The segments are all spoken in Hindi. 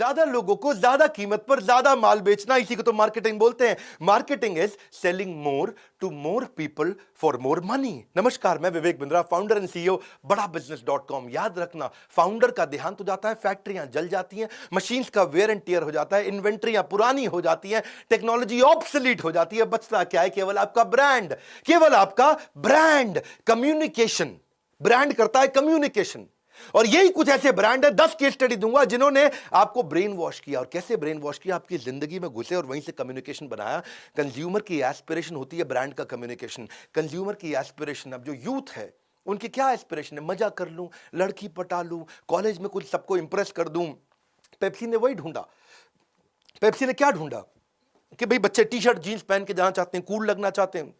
ज्यादा लोगों को ज्यादा कीमत पर ज्यादा माल बेचना, इसी को तो मार्केटिंग बोलते हैं। Marketing is selling more to more people for more money. नमस्कार, मैं Vivek Bindra, founder and CEO Bada business dot com. याद रखना, फाउंडर का देहांत हो जाता है, फैक्ट्रियां जल जाती हैं, मशीन्स का वेयर एंड टियर हो जाता है, इन्वेंट्रियां पुरानी हो जाती हैं, टेक्नोलॉजी ऑब्सोलीट हो जाती है। बचता क्या है? केवल आपका ब्रांड, केवल आपका ब्रांड। कम्युनिकेशन, ब्रांड करता है कम्युनिकेशन। और यही कुछ ऐसे ब्रांड है, 10 केस स्टडी दूंगा जिन्होंने आपको ब्रेन वॉश किया। और कैसे ब्रेन वॉश किया? आपकी जिंदगी में घुसे और वहीं से कम्युनिकेशन बनाया। कंज्यूमर की एस्पिरेशन होती है ब्रांड का कम्युनिकेशन। कंज्यूमर की एस्पिरेशन, अब जो यूथ है उनकी क्या एस्पिरेशन है? मजा कर लूं, लड़की पटा लूं, कॉलेज में कुछ सबको इंप्रेस कर दूं। पेप्सी ने वही ढूंढा। पेप्सी ने क्या ढूंढा कि भाई बच्चे टी शर्ट जींस पहन के जाना चाहते हैं, कूल लगना चाहते हैं।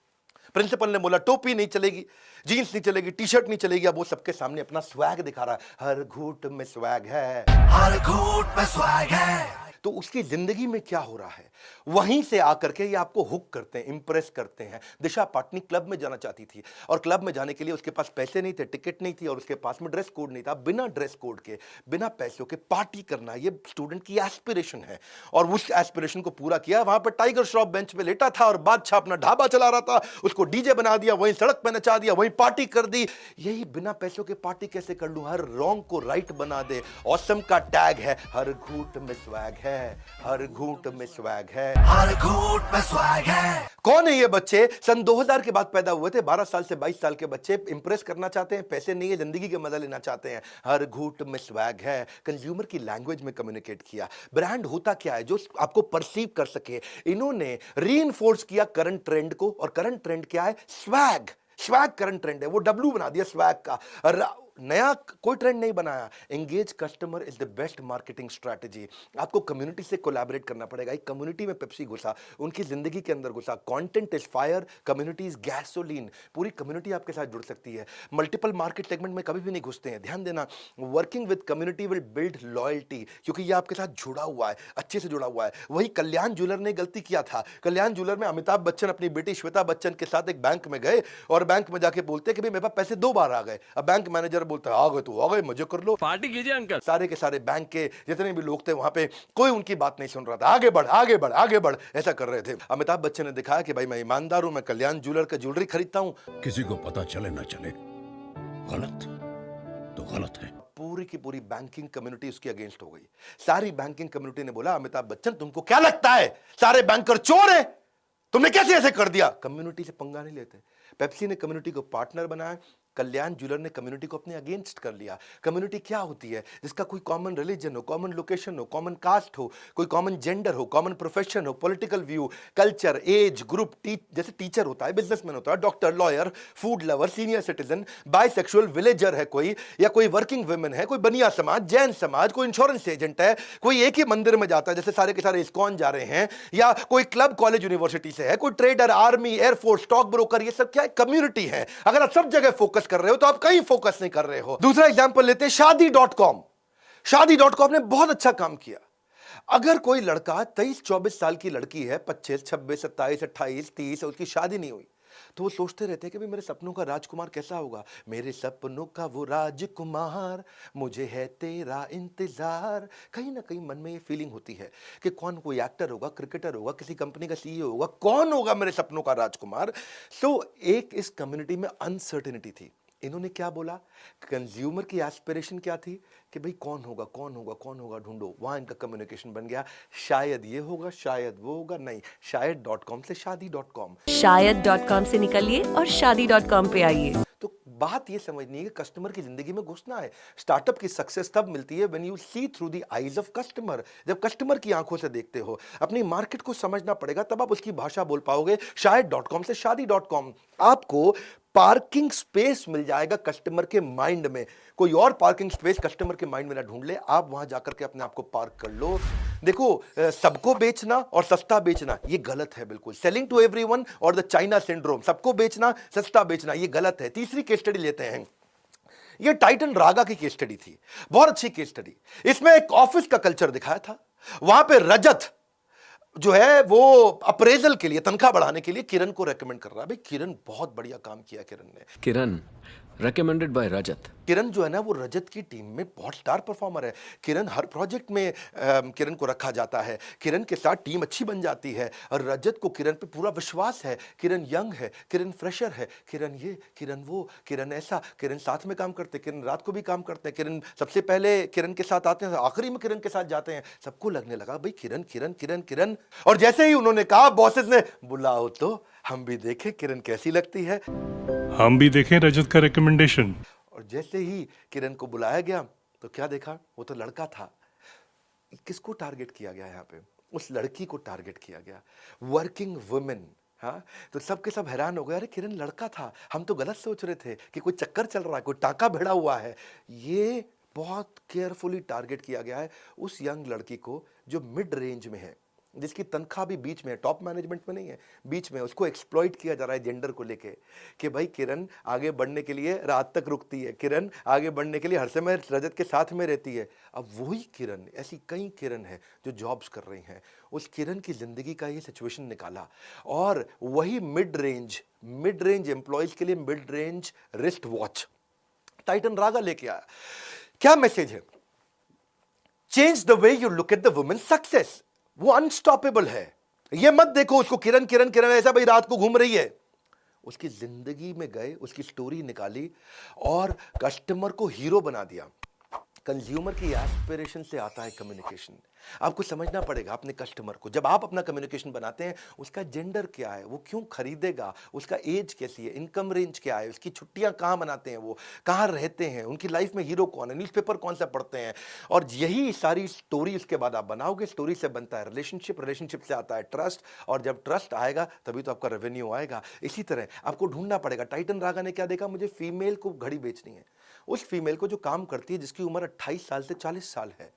प्रिंसिपल ने बोला टोपी नहीं चलेगी, जींस नहीं चलेगी, टी शर्ट नहीं चलेगी। अब वो सबके सामने अपना स्वैग दिखा रहा है। हर घूंट में स्वैग है, हर घूंट में स्वैग है। तो उसकी जिंदगी में क्या हो रहा है? वहीं से आकर के ये आपको हुक करते हैं, इंप्रेस करते हैं। दिशा पाटनी क्लब में जाना चाहती थी और क्लब में जाने के लिए उसके पास पैसे नहीं थे, टिकट नहीं थी और उसके पास में ड्रेस कोड नहीं था। बिना ड्रेस कोड के, बिना पैसों के पार्टी करना, ये स्टूडेंट की एस्पिरेशन है। और उस एस्पिरेशन को पूरा किया। वहां पर टाइगर श्रॉफ बेंच पे लेटा था और बादशाह अपना ढाबा चला रहा था। उसको डीजे बना दिया, वहीं सड़क पे नचा दिया, वहीं पार्टी कर दी। यही बिना पैसों के पार्टी कैसे कर लूं? हर रॉन्ग को राइट बना दे। ऑसम का टैग है, हर घूंट में स्वैग है, हर घूंट में स्वैग है, हर घूंट में स्वैग है। कौन है ये बच्चे? सन 2000 के बाद पैदा हुए थे। 12 साल से 22 साल के बच्चे इंप्रेस करना चाहते हैं, पैसे नहीं है, जिंदगी के मजा लेना चाहते हैं। हर घूंट में स्वैग है। कंज्यूमर की लैंग्वेज में कम्युनिकेट किया। ब्रांड होता क्या है? जो आपको परसीव कर सके। इन्होंने रीइंफोर्स किया करंट ट्रेंड को। और करंट ट्रेंड क्या है? स्वैग। स्वैग करंट ट्रेंड है, वो डब्ल्यू बना दिया स्वैग का। नया कोई ट्रेंड नहीं बनाया। Engage customer is the best marketing strategy. आपको कम्युनिटी से कोलैबोरेट करना पड़ेगा। एक कम्युनिटी में पेप्सी घुसा, उनकी जिंदगी के अंदर घुसा। Content is fire, community is gasoline. पूरी कम्युनिटी आपके साथ जुड़ सकती है। मल्टीपल मार्केट सेगमेंट में कभी भी नहीं घुसते हैं। ध्यान देना, working with community will build loyalty, क्योंकि ये आपके साथ जुड़ा हुआ है, अच्छे से जुड़ा हुआ है। वही कल्याण ज्वेलर ने गलती किया था। कल्याण ज्वेलर में अमिताभ बच्चन अपनी बेटी श्वेता बच्चन के साथ एक बैंक में गए और बैंक में जाके बोलते कि भाई मेरे पास पैसे 2 बार आ गए। अब बैंक मैनेजर बोलता है आ गए तो आ गए, मजे कर लो, पार्टी कीजिए अंकल। सारे के सारे बैंक के जितने भी लोग थे वहां पे कोई उनकी बात नहीं सुन रहा था। आगे बढ़, आगे बढ़, आगे बढ़, ऐसा कर रहे थे। अमिताभ बच्चन ने दिखाया कि भाई मैं ईमानदार हूं, मैं कल्याण ज्वेलर का ज्वेलरी खरीदता हूं। किसी को पता चले ना चले, गलत तो गलत है। पूरी की पूरी बैंकिंग कम्युनिटी उसके अगेंस्ट हो गई। सारी बैंकिंग कम्युनिटी ने बोला अमिताभ बच्चन तुमको क्या लगता है सारे बैंकर चोर है? तुमने कैसे ऐसे कर दिया? कम्युनिटी से पंगा नहीं लेते। पेप्सी ने कम्युनिटी को पार्टनर बनाया, कल्याण ज्वेलर ने कम्युनिटी को अपने अगेंस्ट कर लिया। कम्युनिटी क्या होती है? जिसका कोई कॉमन रिलीजन हो, कॉमन लोकेशन हो, कॉमन कास्ट हो, कोई कॉमन जेंडर हो, कॉमन प्रोफेशन हो, political view, culture, age group. जैसे टीचर होता है, बिजनेसमैन होता है, doctor, lawyer, food lover, senior citizen, bisexual, villager है कोई, या कोई वर्किंग वुमेन है, कोई बनिया समाज, जैन समाज, कोई इंश्योरेंस एजेंट है, कोई एक ही मंदिर में जाता है जैसे सारे के सारे इस्कॉन जा रहे हैं, या कोई क्लब कॉलेज यूनिवर्सिटी से है, कोई trader, army, air force, stock broker. ये सब क्या है? कम्युनिटी है। अगर आप सब जगह फोकस कर रहे हो तो आप कहीं फोकस नहीं कर रहे हो। दूसरा एग्जांपल लेते हैं शादी.com। शादी.com ने बहुत अच्छा काम किया। अगर कोई लड़का 23-24 साल की लड़की है, 25, 26, 27, 28, 30, उसकी शादी नहीं हुई, तो वो सोचते रहते हैं कि भाई मेरे सपनों का राजकुमार कैसा होगा? मेरे सपनों का वो राजकुमार, मुझे है तेरा इंतजार। कहीं ना कहीं मन में ये फीलिंग होती है कि कौन, कोई एक्टर होगा, क्रिकेटर होगा, किसी कंपनी का सीईओ होगा, कौन होगा मेरे सपनों का राजकुमार? सो एक इस कम्युनिटी में अनसर्टेनिटी थी। इन्होंने क्या बोला? कंज्यूमर की एस्पिरेशन क्या थी कि भाई कौन होगा, कौन होगा, कौन होगा, ढूंढो। वहां इनका कम्युनिकेशन बन गया, शायद ये होगा, शायद वो होगा। नहीं, शायद.com से शादी.com। शायद.com से निकलिए और शादी.com पे आइए। तो बात ये समझनी है कि कस्टमर की जिंदगी में घुसना है। स्टार्टअप की सक्सेस तब मिलती है when you see through the eyes of customer. जब कस्टमर की आंखों से देखते हो, अपनी मार्केट को समझना पड़ेगा, तब आप उसकी भाषा बोल पाओगे। शायद.com से शादी.com। आपको पार्किंग स्पेस मिल जाएगा कस्टमर के माइंड में। कोई और पार्किंग स्पेस कस्टमर के माइंड में ना ढूंढ ले, आप वहां जाकर के अपने आप को पार्क कर लो। देखो, सबको बेचना और सस्ता बेचना ये गलत है बिल्कुल। सेलिंग टू एवरीवन और द चाइना सिंड्रोम, सबको बेचना, सस्ता बेचना ये गलत है। तीसरी केस स्टडी लेते हैं। ये टाइटन रागा की केस स्टडी थी, बहुत अच्छी केस स्टडी। इसमें एक ऑफिस का कल्चर दिखाया था। वहां पे रजत जो है वो अप्रेजल के लिए, तनख्वाह बढ़ाने के लिए किरण को रेकमेंड कर रहा है। भाई किरण बहुत बढ़िया काम किया किरण ने। किरण recommended by रजत। किरण जो है ना वो रजत की टीम में बहुत स्टार परफॉर्मर है। किरण हर प्रोजेक्ट में किरण को रखा जाता है, किरण के साथ टीम अच्छी बन जाती है और रजत को किरण पे पूरा विश्वास है। किरण यंग है, किरण फ्रेशर है, किरण ये, किरण वो, किरण ऐसा, किरण साथ में काम करते, किरण रात को भी काम करते हैं, किरण सबसे पहले किरण के साथ आते हैं, आखिरी में किरण के साथ जाते हैं। सबको लगने लगा भाई किरण किरण किरण किरण। और जैसे ही उन्होंने कहा बॉसेस ने, बुलाओ तो हम भी देखें किरण कैसी लगती है। हम भी देखें रजत का रिकमेंडेशन। और जैसे ही किरण को बुलाया गया तो क्या देखा, वो तो लड़का था। किसको टारगेट किया गया यहाँ पे? उस लड़की को टारगेट किया गया, वर्किंग वुमेन। हाँ, तो सब के सब हैरान हो गए, अरे किरण लड़का था, हम तो गलत सोच रहे थे कि कोई चक्कर चल रहा है, कोई टाका भिड़ा हुआ है। ये बहुत केयरफुली टारगेट किया गया है उस यंग लड़की को जो मिड रेंज में है, जिसकी तनख्वाह भी बीच में है, टॉप मैनेजमेंट में नहीं है, बीच में। उसको एक्सप्लॉइट किया जा रहा है जेंडर को लेके कि भाई किरण आगे बढ़ने के लिए रात तक रुकती है, किरण आगे बढ़ने के लिए हर समय रजत के साथ में रहती है। अब वही किरण, ऐसी कई किरण है जो जॉब्स कर रही हैं, उस किरण की जिंदगी का ये सिचुएशन निकाला और वही मिड रेंज एम्प्लॉयज के लिए mid range wrist watch Titan Raga लेके आया। क्या मैसेज है? Change the way you look at the women success. वो अनस्टॉपेबल है। ये मत देखो उसको किरण किरण किरण ऐसा भाई रात को घूम रही है। उसकी जिंदगी में गए, उसकी स्टोरी निकाली और कस्टमर को हीरो बना दिया। कंज्यूमर की एस्पिरेशन से आता है कम्युनिकेशन। आपको समझना पड़ेगा अपने कस्टमर को। जब आप अपना कम्युनिकेशन बनाते हैं, उसका जेंडर क्या है, वो क्यों खरीदेगा, उसका एज कैसी है, इनकम रेंज क्या है, उसकी छुट्टियां कहाँ मनाते हैं, वो कहाँ रहते हैं, उनकी लाइफ में हीरो कौन है, न्यूज़पेपर कौन सा पढ़ते हैं, और यही सारी स्टोरी उसके बाद आप बनाओगे। स्टोरी से बनता है रिलेशनशिप, रिलेशनशिप से आता है ट्रस्ट, और जब ट्रस्ट आएगा तभी तो आपका रेवेन्यू आएगा। इसी तरह आपको ढूंढना पड़ेगा। टाइटन रागा ने क्या देखा, मुझे फीमेल को घड़ी बेचनी है। उस फीमेल को जो काम करती है, जिसकी उम्र 28 साल से 40 साल है,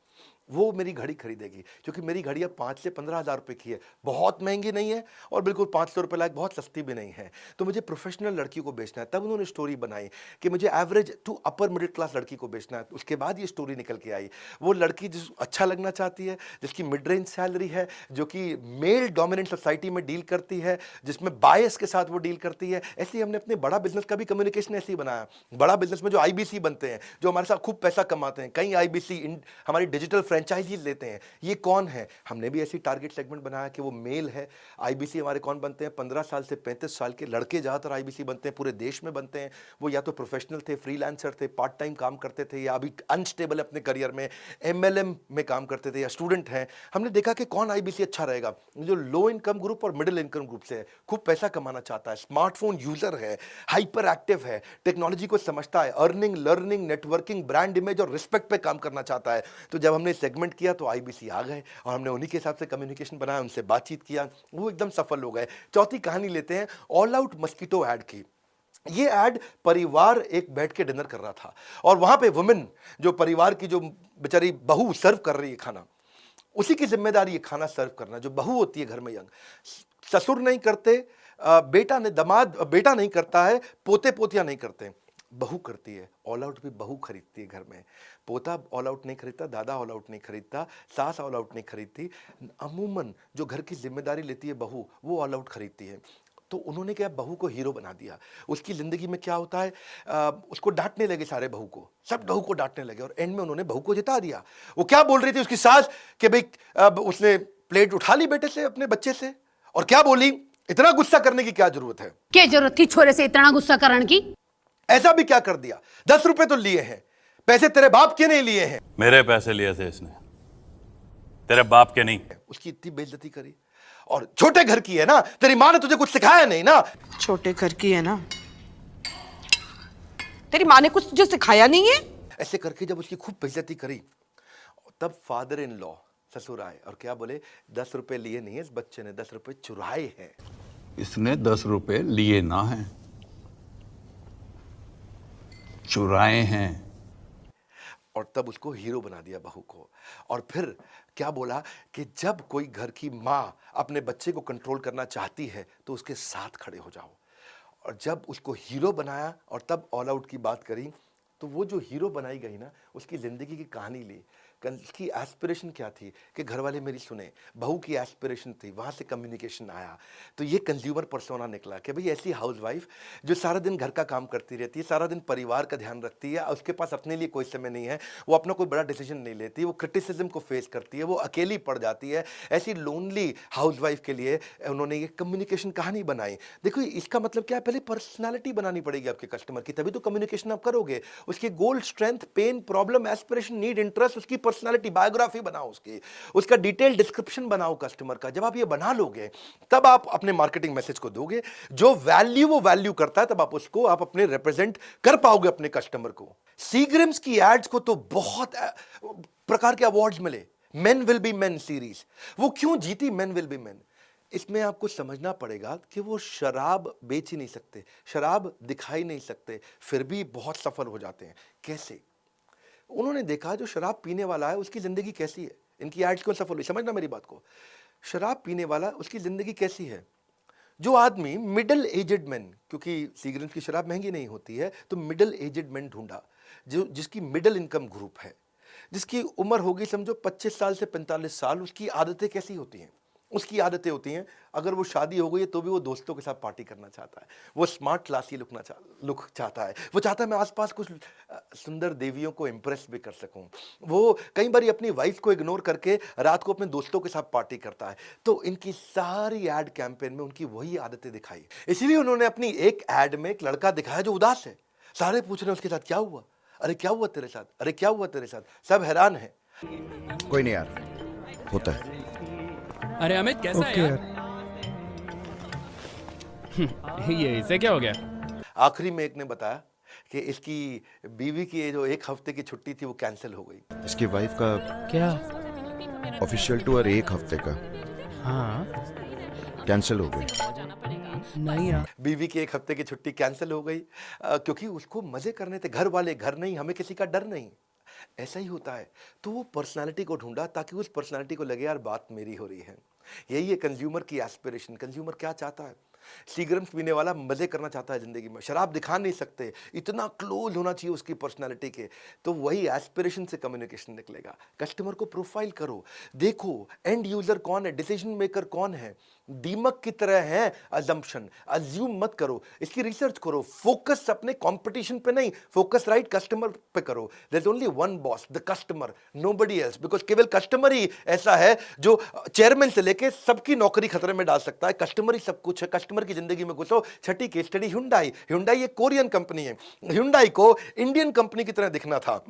वो मेरी घड़ी खरीदेगी, क्योंकि मेरी घड़ी अब 5 से 15 हज़ार रुपये की है, बहुत महंगी नहीं है और बिल्कुल 500 रुपये लायक बहुत सस्ती भी नहीं है। तो मुझे प्रोफेशनल लड़की को बेचना है। तब उन्होंने स्टोरी बनाई कि मुझे average to upper middle class लड़की को बेचना है। उसके बाद ये स्टोरी निकल के आई, वो लड़की जिस अच्छा लगना चाहती है, जिसकी मिड रेंज सैलरी है, जो कि मेल डोमिनेंट सोसाइटी में डील करती है, जिसमें बायस के साथ वो डील करती है। ऐसे ही हमने अपने बड़ा बिजनेस का भी कम्युनिकेशन ऐसे ही बनाया। बड़ा बिजनेस में जो IBC बनते हैं, जो हमारे साथ खूब पैसा कमाते हैं, कई IBC हमारी डिजिटल फ्रेंचाइजीज लेते हैं, ये कौन है? हमने भी ऐसी टारगेट सेगमेंट बनाया कि वो मेल है। IBC हमारे कौन बनते हैं? 15 साल से 35 साल के लड़के ज़्यादातर IBC बनते हैं, पूरे देश में बनते हैं। वो या तो प्रोफेशनल थे, फ्रीलांसर थे, पार्ट टाइम काम करते थे, या अभी अनस्टेबल अपने करियर में MLM में काम करते थे, या स्टूडेंट हैं। हमने देखा कि कौन IBC अच्छा रहेगा, जो लो इनकम ग्रुप और मिडिल इनकम ग्रुप से है, खूब पैसा कमाना चाहता है, स्मार्टफोन यूजर है, हाइपर एक्टिव है, टेक्नोलॉजी को समझता है, earning, learning, networking, brand image और रिस्पेक्ट पे काम करना चाहता है। तो जब हमने सेगमेंट किया तो IBC आ गए और हमने उन्हीं के हिसाब से कम्युनिकेशन बनाया, उनसे बातचीत किया, वो एकदम सफल हो गए। चौथी कहानी लेते हैं ऑल आउट मस्कीटो ऐड की। ये ऐड परिवार एक बैठ के डिनर कर रहा था और वहां पे वुमेन, जो परिवार की जो बेचारी बहू सर्व कर रही है खाना, उसी की जिम्मेदारी है खाना सर्व करना। जो बहू होती है घर में यंग, ससुर नहीं करते, बेटा ने दामाद बेटा नहीं करता है, पोते पोतियां नहीं करते, बहू करती है। ऑल आउट भी बहू खरीदती है घर में। पोता ऑल आउट नहीं खरीदता, दादा ऑल आउट नहीं खरीदता, सास ऑल आउट नहीं खरीदती। अमूमन जो घर की जिम्मेदारी लेती है बहू, वो ऑल आउट खरीदती है। तो उन्होंने क्या, बहू को हीरो बना दिया। उसकी जिंदगी में क्या होता है, उसको डांटने लगे सारे बहू को, सब बहू को डांटने लगे और एंड में उन्होंने बहू को जिता दिया। वो क्या बोल रही थी उसकी सास कि भाई अब उसने प्लेट उठा ली बेटे से, अपने बच्चे से, और क्या बोली, इतना गुस्सा करने की क्या जरूरत है, क्या जरूरत थी छोरे से इतना गुस्सा करने की? ऐसा भी क्या कर दिया, 10 रुपए तो लिए हैं, पैसे तेरे बाप के नहीं लिए हैं। मेरे पैसे लिए थे इसने, तेरे बाप के नहीं। उसकी इतनी बेइज्जती करी। और छोटे घर की है ना, तेरी माँ ने तुझे कुछ सिखाया नहीं ना। छोटे घर की है ना, तेरी माँ ने कुछ तुझे सिखाया नहीं है। ऐसे करके जब उसकी खूब बेइज्जती करी, तब फादर इन लॉ ससुर आए और क्या बोले, 10 रुपए लिए नहीं है इस बच्चे ने, 10 रुपए चुराए हैं। इसने 10 रुपए लिए ना हैं, चुराए हैं। और तब उसको हीरो बना दिया बहू को। और फिर क्या बोला कि जब कोई घर की माँ अपने बच्चे को कंट्रोल करना चाहती है तो उसके साथ खड़े हो जाओ। और जब उसको हीरो बनाया और तब ऑल आउट की बात करी, तो वो जो हीरो बनाई गई ना, उसकी ज़िंदगी की कहानी ली, की एस्पिरेशन क्या थी कि घर वाले मेरी सुने, बहू की एस्पिरेशन थी, वहाँ से कम्युनिकेशन आया। तो ये कंज्यूमर पर्सोना निकला कि भाई ऐसी हाउसवाइफ जो सारा दिन घर का काम करती रहती है, सारा दिन परिवार का ध्यान रखती है, उसके पास अपने लिए कोई समय नहीं है, वो अपना कोई बड़ा डिसीजन नहीं लेती, वो क्रिटिसिज्म को फेस करती है, वो अकेली पड़ जाती है। ऐसी लोनली हाउसवाइफ के लिए उन्होंने ये कम्युनिकेशन कहानी बनाई। देखो इसका मतलब क्या है, पहले पर्सनालिटी बनानी पड़ेगी आपके कस्टमर की, तभी तो कम्युनिकेशन आप करोगे। उसके goal, strength, pain, problem, aspiration, need, interest, उसकी पर्सनालिटी, बायोग्राफी बनाओ उसकी, उसका डिटेल डिस्क्रिप्शन बनाओ कस्टमर का। जब आप ये बना लोगे तब आप अपने मार्केटिंग मैसेज को दोगे। जो वैल्यू वो वैल्यू करता है, तब आप उसको आप अपने रिप्रेजेंट कर पाओगे अपने कस्टमर को। सीग्रिम्स की एड्स को तो बहुत प्रकार के अवार्ड्स मिले। Men will be main series, वो क्यों जीती मेन विल बी मेन? इसमें आपको समझना पड़ेगा कि वो शराब बेच ही नहीं सकते, शराब दिखाई नहीं सकते, फिर भी बहुत सफल हो जाते हैं। कैसे? उन्होंने देखा जो शराब पीने वाला है उसकी जिंदगी कैसी है। इनकी एड्स क्यों सफल हुई, समझना मेरी बात को। शराब पीने वाला उसकी जिंदगी कैसी है। जो आदमी मिडिल एजेड मैन, क्योंकि सीग्रिम्स की शराब महंगी नहीं होती है, तो मिडिल एजेड मैन ढूंढा जो जिसकी मिडिल इनकम ग्रुप है, जिसकी उम्र होगी समझो 25 साल से 45 साल। उसकी आदतें कैसी होती हैं? उसकी आदतें होती हैं, अगर वो शादी हो गई है तो भी वो दोस्तों के साथ पार्टी करना चाहता है, वो स्मार्ट क्लासी लुक चाहता है, वो चाहता है मैं आसपास कुछ सुंदर देवियों को इम्प्रेस भी कर सकूं। वो कई बार अपनी वाइफ को इग्नोर करके रात को अपने दोस्तों के साथ पार्टी करता है। तो इनकी सारी एड कैंपेन में उनकी वही आदतें दिखाई। इसीलिए उन्होंने अपनी एक एड में एक लड़का दिखाया जो उदास है। सारे पूछ रहे हैं उसके साथ क्या हुआ, अरे क्या हुआ तेरे साथ, अरे क्या हुआ तेरे साथ, सब हैरान है। कोई नहीं यार, होता है। अरे अमित कैसा है यार? ये इसे क्या हो गया? आखिरी में एक ने बताया कि इसकी बीवी की जो 1 हफ्ते की छुट्टी थी वो कैंसिल हो गई। इसकी वाइफ का क्या? ऑफिशियल टूर 1 हफ्ते का हाँ कैंसिल हो गई। नहीं यार, बीवी की 1 हफ्ते की छुट्टी कैंसिल हो गई क्योंकि उसको मजे करने थे, घर वाले, घर नहीं, हमें किसी का डर नहीं। ऐसा ही होता है। तो वो पर्सनालिटी को ढूंढा ताकि उस पर्सनालिटी को लगे यार बात मेरी हो रही है। यही है कंज्यूमर की एस्पिरेशन। कंज्यूमर क्या चाहता है? सीग्रिम्स पीने वाला मजे करना चाहता है जिंदगी में, शराब दिखा नहीं सकते, इतना क्लोज होना चाहिए उसकी पर्सनालिटी के। तो वही एस्पिरेशन से कम्युनिकेशन निकलेगा। कस्टमर को प्रोफाइल करो, देखो एंड यूजर कौन है, डिसीजन मेकर कौन है। दीमक की तरह है अजम्पशन, अज्यूम मत करो, इसकी रिसर्च करो। फोकस अपने कंपटीशन पे नहीं, फोकस राइट कस्टमर पे करो। There is only one boss, the customer, nobody else, because केवल कस्टमर ही ऐसा है जो चेयरमैन से लेके सबकी नौकरी खतरे में डाल सकता है। कस्टमर ही सब कुछ है। कस्टमर की जिंदगी में घुसो। छठी केस स्टडी Hyundai। Hyundai एक कोरियन कंपनी है। Hyundai को इंडियन कंपनी की तरह दिखना था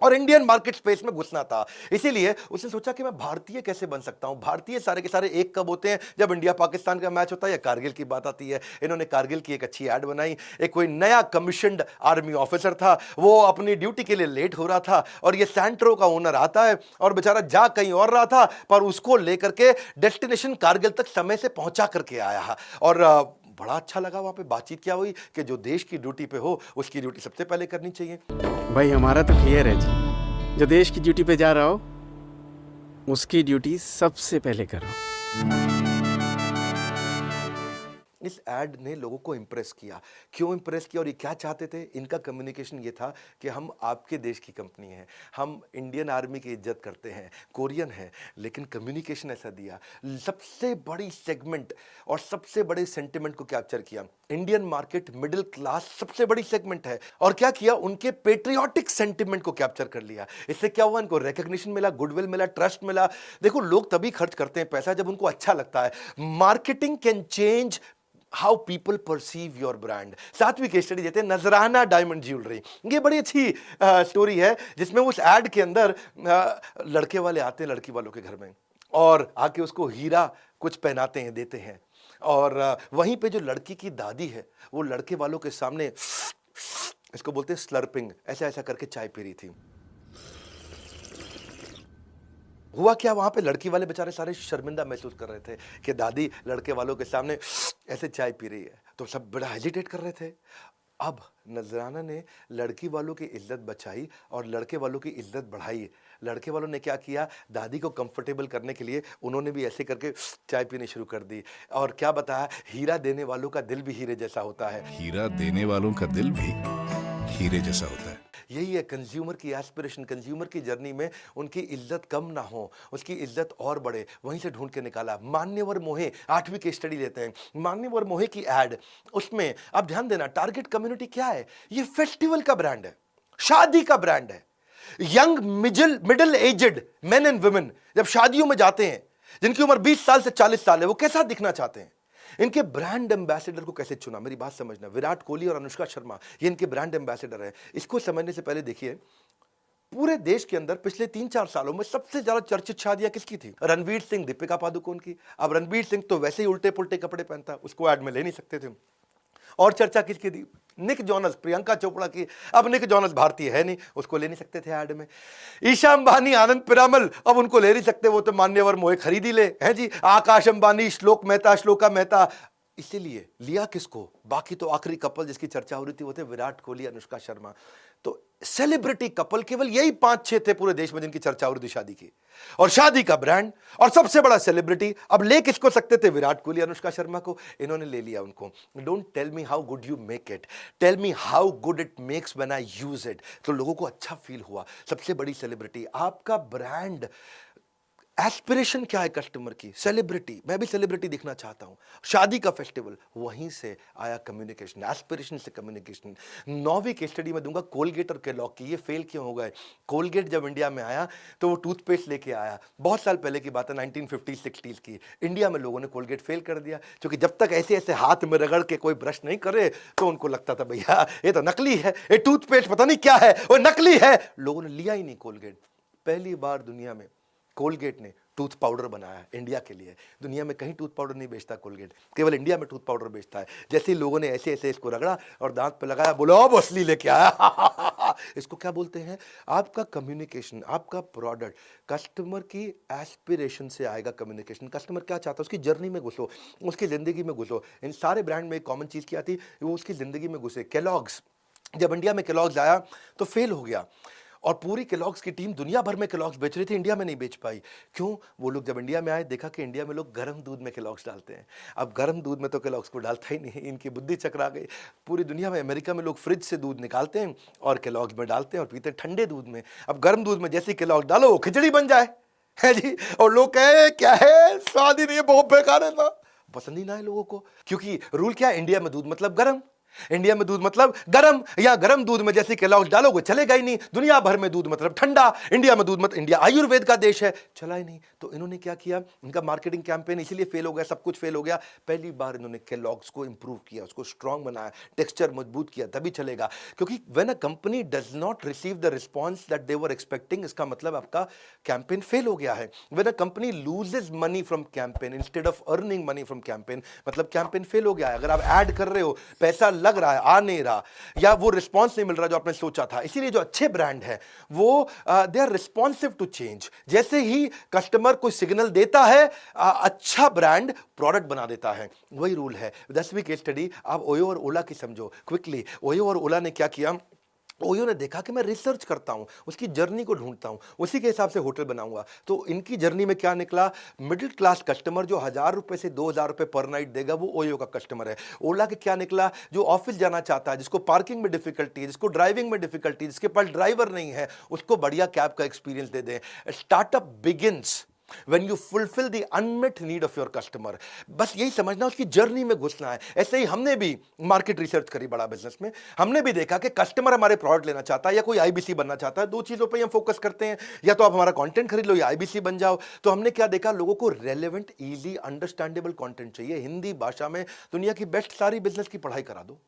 और इंडियन मार्केट स्पेस में घुसना था। इसीलिए उसने सोचा कि मैं भारतीय कैसे बन सकता हूं। भारतीय सारे के सारे एक कब होते हैं? जब इंडिया पाकिस्तान का मैच होता है या कारगिल की बात आती है। इन्होंने कारगिल की एक अच्छी ऐड बनाई। एक कोई नया कमीशन्ड आर्मी ऑफिसर था, वो अपनी ड्यूटी के लिए लेट हो रहा था और ये सैंट्रो का ओनर आता है और बेचारा जा कहीं और रहा था, पर उसको लेकर के डेस्टिनेशन कारगिल तक समय से पहुंचा करके आया। और बड़ा अच्छा लगा। वहां पे बातचीत क्या हुई कि जो देश की ड्यूटी पे हो उसकी ड्यूटी सबसे पहले करनी चाहिए। भाई हमारा तो क्लियर है जी, जो देश की ड्यूटी पे जा रहा हो उसकी ड्यूटी सबसे पहले करो। इस एड ने लोगों को इंप्रेस किया। क्यों इंप्रेस किया और ये क्या चाहते थे? इनका कम्युनिकेशन ये था कि हम आपके देश की कंपनी हैं, हम इंडियन आर्मी की इज्जत करते हैं, कोरियन है, लेकिन कम्युनिकेशन ऐसा दिया। सबसे बड़ी सेगमेंट और सबसे बड़े सेंटिमेंट को कैप्चर किया। इंडियन मार्केट मिडिल क्लास सबसे बड़ी सेगमेंट है और क्या किया? उनके पेट्रियोटिक सेंटिमेंट को कैप्चर कर लिया। इससे क्या हुआ? इनको रिकग्निशन मिला, गुडविल मिला, ट्रस्ट मिला। देखो लोग तभी खर्च करते हैं पैसा जब उनको अच्छा लगता है। Marketing can change how people perceive your brand. 7वीं केस स्टडी देते हैं नजराना डायमंड ज्वेलरी। ये बड़ी अच्छी स्टोरी है जिसमें उस एड के अंदर लड़के वाले आते हैं लड़की वालों के घर में और आके उसको हीरा कुछ पहनाते हैं, देते हैं। और वहीं पे जो लड़की की दादी है वो लड़के वालों के सामने, इसको बोलते हैं स्लर्पिंग, ऐसा ऐसा करके चाय पी रही थी। हुआ क्या? वहां पे लड़की वाले बेचारे सारे शर्मिंदा महसूस कर रहे थे कि दादी लड़के वालों के सामने ऐसे चाय पी रही है, तो सब बड़ा हेजिटेट कर रहे थे। अब नजराना ने लड़की वालों की इज्जत बचाई और लड़के वालों की इज्जत बढ़ाई। लड़के वालों ने क्या किया? दादी को कंफर्टेबल करने के लिए उन्होंने भी ऐसे करके चाय पीनी शुरू कर दी। और क्या बताया? हीरा देने वालों का दिल भी हीरे जैसा होता है। हीरा देने वालों का दिल भी हीरे जैसा होता है। यही है कंज्यूमर की एस्पिरेशन, कंज्यूमर की जर्नी में उनकी इज्जत कम ना हो, उसकी इज्जत और बढ़े, वहीं से ढूंढ के निकाला। मान्यवर मोहे, 8वीं की स्टडी लेते हैं, मान्यवर मोहे की एड, उसमें आप ध्यान देना टारगेट कम्युनिटी क्या है, ये फेस्टिवल का ब्रांड है, शादी का ब्रांड है। Young middle aged men and women जब शादियों में जाते हैं, जिनकी उम्र 20 साल से 40 साल है, वो कैसा दिखना चाहते हैं, इनके ब्रांड एम्बेसडर को कैसे चुना। मेरी बात समझना, विराट कोहली और अनुष्का शर्मा ये इनके ब्रांड एम्बेसडर है। इसको समझने से पहले देखिए, पूरे देश के अंदर पिछले 3-4 सालों में सबसे ज्यादा चर्चित शादियां किसकी थी? रणवीर सिंह, दीपिका पादुकोण की। अब रणवीर सिंह तो वैसे ही उल्टे पुल्टे कपड़े पहनता, उसको ऐड में ले नहीं सकते थे। और चर्चा किसकी थी? निक जॉनस, प्रियंका चोपड़ा की। अब निक जॉनस भारतीय है नहीं, उसको ले नहीं सकते थे ऐड में। ईशा अंबानी, आनंद पिरामल, अब उनको ले नहीं सकते, वो तो मान्यवर मोहे खरीद ही ले हैं जी। आकाश अंबानी, श्लोक मेहता, श्लोका मेहता। इसीलिए लिया किसको? बाकी तो आखिरी कपल जिसकी चर्चा हो रही थी वो थे विराट कोहली, अनुष्का शर्मा। तो सेलिब्रिटी कपल केवल यही 5-6 थे पूरे देश में जिनकी चर्चा हो रही थी शादी की। और शादी का ब्रांड और सबसे बड़ा सेलिब्रिटी, अब ले किसको सकते थे? विराट कोहली, अनुष्का शर्मा को। इन्होंने ले लिया उनको। Don't tell me how good you make it, tell me how good it makes when I use it. तो लोगों को अच्छा फील हुआ। सबसे बड़ी सेलिब्रिटी, आपका ब्रांड एस्पिरेशन क्या है कस्टमर की? सेलिब्रिटी, मैं भी सेलिब्रिटी दिखना चाहता हूं। शादी का फेस्टिवल, वहीं से आया कम्युनिकेशन, एस्पिरेशन से कम्युनिकेशन। 9वीं केस स्टडी में दूंगा कोलगेट और केलॉग की। ये फेल क्यों हो गए? कोलगेट जब इंडिया में आया तो वो टूथपेस्ट लेके आया, बहुत साल पहले की बात है, 1950-60s की। इंडिया में लोगों ने कोलगेट फेल कर दिया, क्योंकि जब तक ऐसे ऐसे हाथ में रगड़ के कोई ब्रश नहीं करे तो उनको लगता था भैया ये तो नकली है, ये टूथपेस्ट पता नहीं क्या है, वो नकली है। लोगों ने लिया ही नहीं कोलगेट। पहली बार दुनिया में कोलगेट ने टूथ पाउडर बनाया इंडिया के लिए। दुनिया में कहीं टूथ पाउडर नहीं बेचता कोलगेट, केवल इंडिया में टूथ पाउडर बेचता है। जैसे ही लोगों ने ऐसे ऐसे इसको रगड़ा और दांत पे लगाया, बोलो अब असली लेके आया। इसको क्या बोलते हैं? आपका कम्युनिकेशन, आपका प्रोडक्ट कस्टमर की एस्पिरेशन से आएगा। कम्युनिकेशन, कस्टमर क्या चाहता है उसकी जर्नी में घुसो, उसकी जिंदगी में घुसो। इन सारे ब्रांड में एक कॉमन चीज क्या थी? वो उसकी जिंदगी में घुसे। केलॉग्स, जब इंडिया में केलॉग्स आया तो फेल हो गया, और पूरी केलॉग्स की टीम दुनिया भर में केलॉग्स बेच रही थी, इंडिया में नहीं बेच पाई। क्यों? वो लोग जब इंडिया में आए, देखा कि इंडिया में लोग गर्म दूध में केलॉग्स डालते हैं। अब गर्म दूध में तो केलॉग्स को डालता ही नहीं, इनकी बुद्धि चकरा गई। पूरी दुनिया में, अमेरिका में लोग फ्रिज से दूध निकालते हैं और केलॉग्स में डालते हैं और पीते हैं ठंडे दूध में। अब गर्म दूध में जैसे केलॉग्स डालो वो खिचड़ी बन जाए, है जी। और लोग कहे क्या है, स्वाद ही नहीं है, बहुत बेकार है ना, पसंद ही ना है लोगों को। क्योंकि रूल क्या है? इंडिया में दूध मतलब गर्म, इंडिया में दूध मतलब गरम, या गरम दूध में जैसे केलॉग्स डालोगे चलेगा ही नहीं। दुनिया भर में दूध मतलब ठंडा, इंडिया में दूध मतलब, इंडिया आयुर्वेद का देश है, चला ही नहीं। तो इन्होंने क्या किया? इनका मार्केटिंग कैंपेन इसीलिए फेल हो गया, सब कुछ फेल हो गया। पहली बार इन्होंने केलॉग्स को इंप्रूव किया, उसको स्ट्रांग बनाया, टेक्सचर मजबूत किया, तभी चलेगा। क्योंकि when a company does not receive the response that they were expecting, इसका मतलब आपका कैंपेन फेल हो गया है। When a company loses money from campaign instead of earning money from campaign, मतलब कैंपेन फेल हो गया है। अगर आप ऐड कर रहे हो, पैसा लग रहा है, आ नहीं रहा, या वो रिस्पॉन्स नहीं मिल रहा जो आपने सोचा था। इसीलिए जो अच्छे ब्रांड है वो they are responsive to change. जैसे ही कस्टमर कोई सिग्नल देता है, अच्छा ब्रांड प्रोडक्ट बना देता है। वही रूल है। 10वीं केस स्टडी आप ओयो और ओला की समझो क्विकली। ओयो और ओला ने क्या किया? ओयो ने देखा कि मैं रिसर्च करता हूं, उसकी जर्नी को ढूंढता हूं, उसी के हिसाब से होटल बनाऊंगा। तो इनकी जर्नी में क्या निकला? मिडिल क्लास कस्टमर जो 1000 रुपए से 2000 रुपए पर नाइट देगा, वो ओयो का कस्टमर है। ओला के क्या निकला? जो ऑफिस जाना चाहता है, जिसको पार्किंग में डिफिकल्टी है, जिसको ड्राइविंग में डिफिकल्टी, जिसके पास ड्राइवर नहीं है, उसको बढ़िया कैब का एक्सपीरियंस दे दें। Startup begins when you fulfill the unmet need of your customer। बस यही समझना, उसकी जर्नी में घुसना है। ऐसे ही हमने भी मार्केट रिसर्च करी बड़ा बिजनेस में, हमने भी देखा कि कस्टमर हमारे प्रोडक्ट लेना चाहता है या कोई आईबीसी बनना चाहता है। 2 चीजों पे हम फोकस करते हैं, या तो आप हमारा कंटेंट खरीद लो या आईबीसी बन जाओ। तो हमने क्या देखा? लोगों को रेलेवेंट, इजी, अंडरस्टैंडेबल कंटेंट चाहिए। हिंदी भाषा में दुनिया की बेस्ट सारी बिजनेस की पढ़ाई करा दो,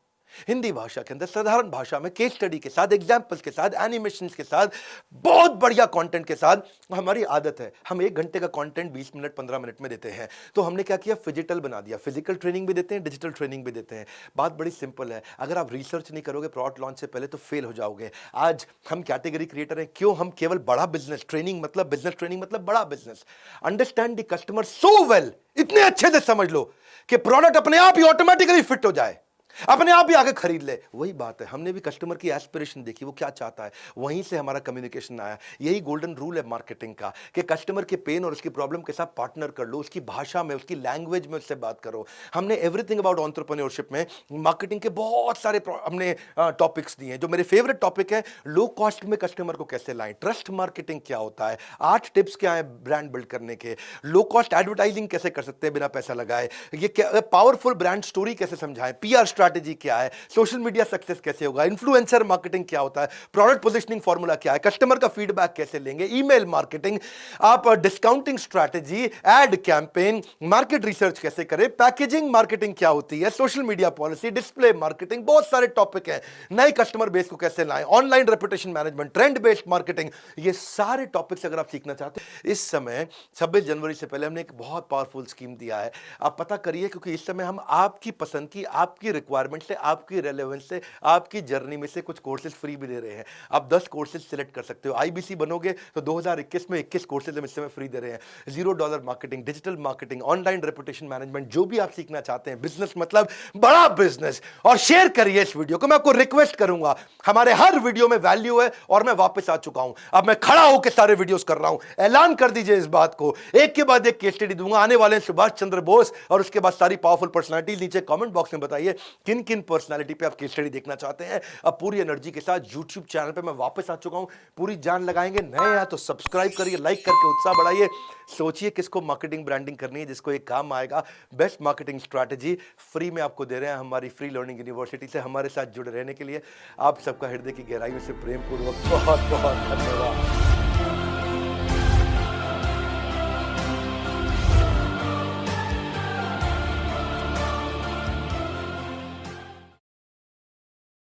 हिंदी भाषा के अंदर साधारण भाषा में, केस स्टडी के साथ, एग्जाम्पल्स के साथ, एनिमेशंस के साथ, बहुत बढ़िया कंटेंट के साथ। हमारी आदत है हम 1 घंटे का कंटेंट 20 मिनट 15 मिनट में देते हैं। तो हमने क्या किया? फिजिकल बना दिया। फिजिकल ट्रेनिंग भी देते हैं, डिजिटल ट्रेनिंग भी देते हैं। बात बड़ी सिंपल है, अगर आप रिसर्च नहीं करोगे प्रोडक्ट लॉन्च से पहले तो फेल हो जाओगे। आज हम कैटेगरी क्रिएटर हैं, क्यों? हम केवल बड़ा बिजनेस, ट्रेनिंग मतलब बिजनेस ट्रेनिंग मतलब बड़ा business. Understand the customer so well, इतने अच्छे से समझ लो कि प्रोडक्ट अपने आप ही ऑटोमेटिकली फिट हो जाए। अपने आप ही आके खरीद ले। वही बात है, हमने भी कस्टमर की एस्पिरेशन देखी, वो क्या चाहता है, वहीं से हमारा कम्युनिकेशन आया। यही गोल्डन रूल है मार्केटिंग का कि कस्टमर के पेन और उसकी प्रॉब्लम के साथ पार्टनर कर लो, उसकी भाषा में, उसकी लैंग्वेज में उससे बात करो। हमने एवरीथिंग अबाउट एंटरप्रेन्योरशिप में मार्केटिंग के बहुत सारे हमने टॉपिक्स दिए हैं। जो मेरे फेवरेट टॉपिक है, लो कॉस्ट में कस्टमर को कैसे लाएं, ट्रस्ट मार्केटिंग क्या होता है, 8 टिप्स क्या है ब्रांड बिल्ड करने के, लो कॉस्ट एडवर्टाइजिंग कैसे कर सकते हैं बिना पैसा लगाए, ये क्या पावरफुल ब्रांड स्टोरी कैसे समझाएं, पीआर स्ट्रैटेजी क्या है, सोशल मीडिया सक्सेस कैसे होगा, इन्फ्लुएंसर मार्केटिंग क्या होता है, प्रोडक्ट पोजिशनिंग फॉर्मूला क्या है, कस्टमर का फीडबैक कैसे लेंगे, ईमेल मार्केटिंग, आप discounting strategy, ad campaign, market research कैसे करें, पैकेजिंग मार्केटिंग क्या होती है, social media policy, display marketing, बहुत सारे टॉपिक हैं। नए कस्टमर बेस को कैसे लाएं, online reputation management, trend based marketing, ये सारे टॉपिक्स अगर आप सीखना चाहते हैं, इस समय 26 जनवरी से पहले हमने एक बहुत पावरफुल स्कीम दिया है। आप पता करिए, क्योंकि इस समय हम आपकी पसंद की, आपकी रिक्वायरमेंट से, आपकी रेलेवेंस से, आपकी जर्नी में से कुछ कोर्सेज फ्री भी दे रहे हैं। आप 10 कोर्सेज सिलेक्ट कर सकते हो। आईबीसी बनोगे तो 2021 में 21 कोर्सेज हम इस समय फ्री दे रहे हैं। $0 marketing, digital marketing, online reputation management, जो भी आप सीखना चाहते हैं, बिजनेस मतलब बड़ा बिजनेस। और शेयर करिए इस वीडियो को। मैं आपको रिक्वेस्ट करूंगा, हमारे हर वीडियो में वैल्यू है और मैं वापस आ चुका हूं। अब मैं खड़ा होकर सारे वीडियोस कर रहा हूं। ऐलान कर दीजिए इस बात को, एक के बाद एक केस स्टडी दूंगा। आने वाले हैं सुभाष चंद्र बोस और उसके बाद सारी पावरफुल पर्सनालिटीज। नीचे कमेंट बॉक्स में बताइए किन किन पर्सनालिटी पे आप केस स्टडी देखना चाहते हैं। अब पूरी एनर्जी के साथ यूट्यूब चैनल पे मैं वापस आ चुका हूं, पूरी जान लगाएंगे। नए हैं तो सब्सक्राइब करिए, लाइक करके उत्साह बढ़ाइए। सोचिए किसको मार्केटिंग ब्रांडिंग करनी है, जिसको एक काम आएगा। बेस्ट मार्केटिंग स्ट्रैटेजी फ्री में आपको दे रहे हैं हमारी फ्री लर्निंग यूनिवर्सिटी से। हमारे साथ जुड़े रहने के लिए आप सबका हृदय की गहराइयों से प्रेम पूर्वक बहुत बहुत धन्यवाद।